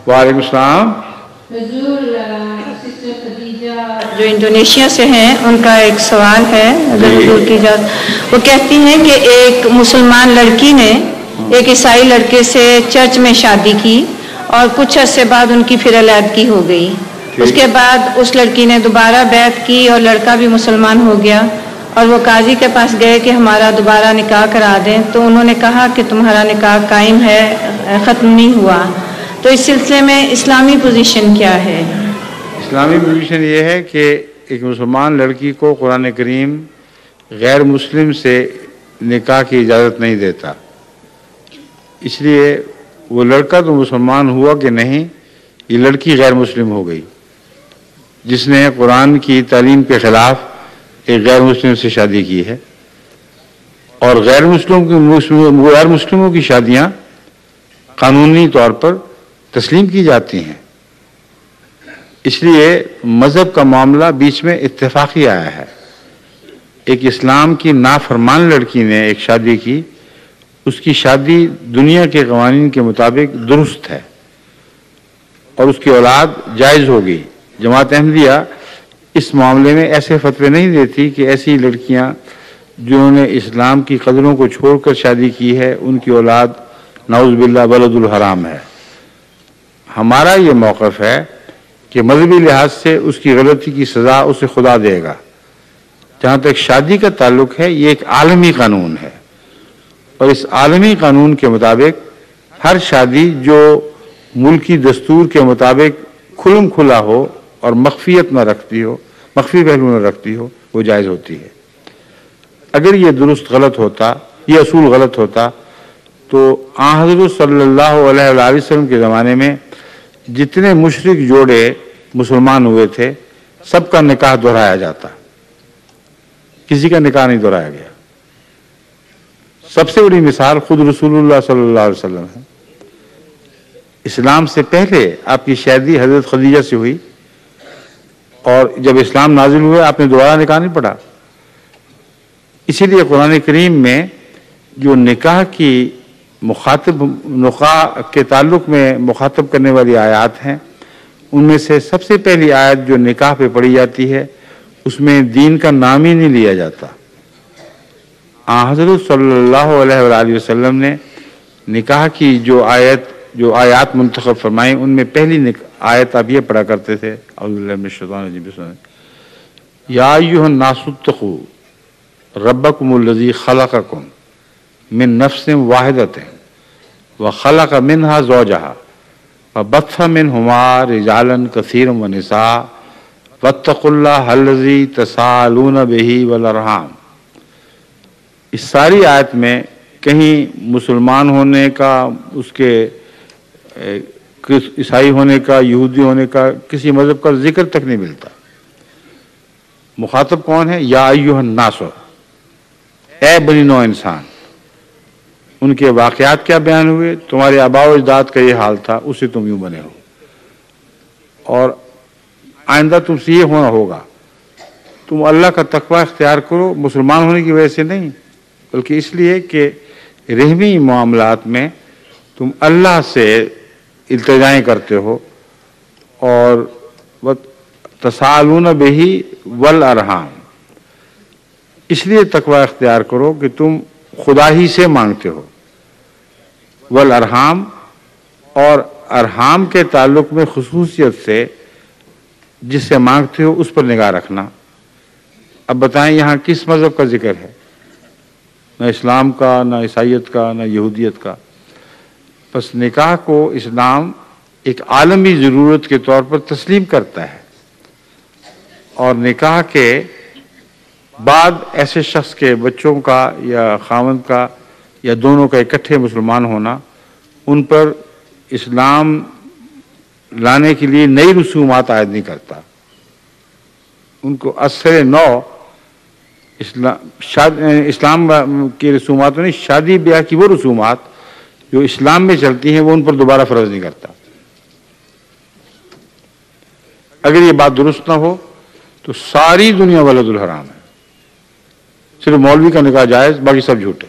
وعلیکم السلام. حضور سسٹر خدیجہ جو انڈونیشیا سے ہیں، ان کا ایک سوال ہے اگر حضور کی اجازت. وہ کہتی ہیں کہ ایک مسلمان لڑکی نے ایک عیسائی لڑکے سے چرچ میں شادی کی اور کچھ عرصے بعد ان کی پھر علیحدگی ہو گئی. اس کے بعد اس لڑکی نے دوبارہ بیعت کی اور لڑکا بھی مسلمان ہو گیا اور وہ قاضی کے پاس گئے کہ ہمارا دوبارہ نکاح کرا دیں، تو انہوں نے کہا کہ تمہارا نکاح قائم ہے، ختم نہیں ہوا. تو اس سلسلے میں اسلامی پوزیشن کیا ہے؟ اسلامی پوزیشن یہ ہے کہ ایک مسلمان لڑکی کو قرآن کریم غیر مسلم سے نکاح کی اجازت نہیں دیتا. اس لیے وہ لڑکا تو مسلمان ہوا کہ نہیں، یہ لڑکی غیر مسلم ہو گئی جس نے قرآن کی تعلیم کے خلاف ایک غیر مسلم سے شادی کی ہے. اور غیر مسلموں کی شادیاں قانونی طور پر تسلیم کی جاتی ہیں. اس لیے مذہب کا معاملہ بیچ میں اتفاقی آیا ہے. ایک اسلام کی نافرمان لڑکی نے ایک شادی کی، اس کی شادی دنیا کے قوانین کے مطابق درست ہے اور اس کی اولاد جائز ہوگی. جماعت احمدیہ اس معاملے میں ایسے فتوے نہیں دیتی کہ ایسی لڑکیاں جنہوں نے اسلام کی قدروں کو چھوڑ کر شادی کی ہے ان کی اولاد نعوذ باللہ بلد الحرام ہے. ہمارا یہ موقف ہے کہ مذہبی لحاظ سے اس کی غلطی کی سزا اسے خدا دے گا. جہاں تک شادی کا تعلق ہے، یہ ایک عالمی قانون ہے اور اس عالمی قانون کے مطابق ہر شادی جو ملکی دستور کے مطابق کھلم کھلا ہو اور مخفی پہلو نہ رکھتی ہو وہ جائز ہوتی ہے. اگر یہ درست غلط ہوتا، یہ اصول غلط ہوتا، تو آن حضرت صلی اللہ علیہ وآلہ وسلم کے زمانے میں جتنے مشرک جوڑے مسلمان ہوئے تھے سب کا نکاح دہرایا جاتا. کسی کا نکاح نہیں دہرایا گیا. سب سے بڑی مثال خود رسول اللہ صلی اللہ علیہ وسلم ہے. اسلام سے پہلے آپ کی شادی حضرت خدیجہ سے ہوئی اور جب اسلام نازل ہوئے آپ نے دوبارہ نکاح نہیں پڑھا. اسی لیے قرآن کریم میں جو نکاح کے تعلق میں مخاطب کرنے والی آیات ہیں، ان میں سے سب سے پہلی آیت جو نکاح پہ پڑھی جاتی ہے اس میں دین کا نام ہی نہیں لیا جاتا. حضرت صلی اللہ علیہ وآلہ وسلم نے نکاح کی جو آیات منتخب فرمائیں ان میں پہلی آیت آپ یہ پڑھا کرتے تھے، اعوذ باللہ من الشیطان الرجیم، بسم اللہ، یا ایھا الناس اتقوا ربکم الذی خلقکم من نفس واحدۃ وخلق منها زوجها وبث منہما رجالا کثیرا ونساء واتقوا اللہ الذی تساءلون بہ والارحام. اس ساری آیت میں کہیں مسلمان ہونے کا، اس کے عیسائی ہونے کا، یہودی ہونے کا، کسی مذہب کا ذکر تک نہیں ملتا. مخاطب کون ہے؟ یا ایھا الناس، اے بنی نوع انسان. ان کے واقعات کیا بیان ہوئے؟ تمہارے آباء و اجداد کا یہ حال تھا، اس سے تم یوں بنے ہو اور آئندہ تم سے یہ ہونا ہوگا. تم اللہ کا تقوی اختیار کرو، مسلمان ہونے کی وجہ سے نہیں بلکہ اس لیے کہ رحمی معاملات میں تم اللہ سے التجائیں کرتے ہو اور تساءلون بہ والارحام. اس لیے تقوی اختیار کرو کہ تم خدا ہی سے مانگتے ہو. والارحام، اور ارحام کے تعلق میں خصوصیت سے جس سے مانگتے ہو اس پر نگاہ رکھنا. اب بتائیں یہاں کس مذہب کا ذکر ہے؟ نہ اسلام کا، نہ عیسائیت کا، نہ یہودیت کا. بس نکاح کو اسلام ایک عالمی ضرورت کے طور پر تسلیم کرتا ہے اور نکاح کے بعد ایسے شخص کے بچوں کا یا خاوند کا یا دونوں کا اکٹھے مسلمان ہونا، ان پر اسلام لانے کے لیے نئی رسومات عائد نہیں کرتا. ان کو اثر نو اسلام کی رسومات نہیں، شادی بیاہ کی وہ رسومات جو اسلام میں چلتی ہیں وہ ان پر دوبارہ فرض نہیں کرتا. اگر یہ بات درست نہ ہو تو ساری دنیا ولد الحرام ہے. صرف مولوی کا نکاح جائز، باقی سب جھوٹے.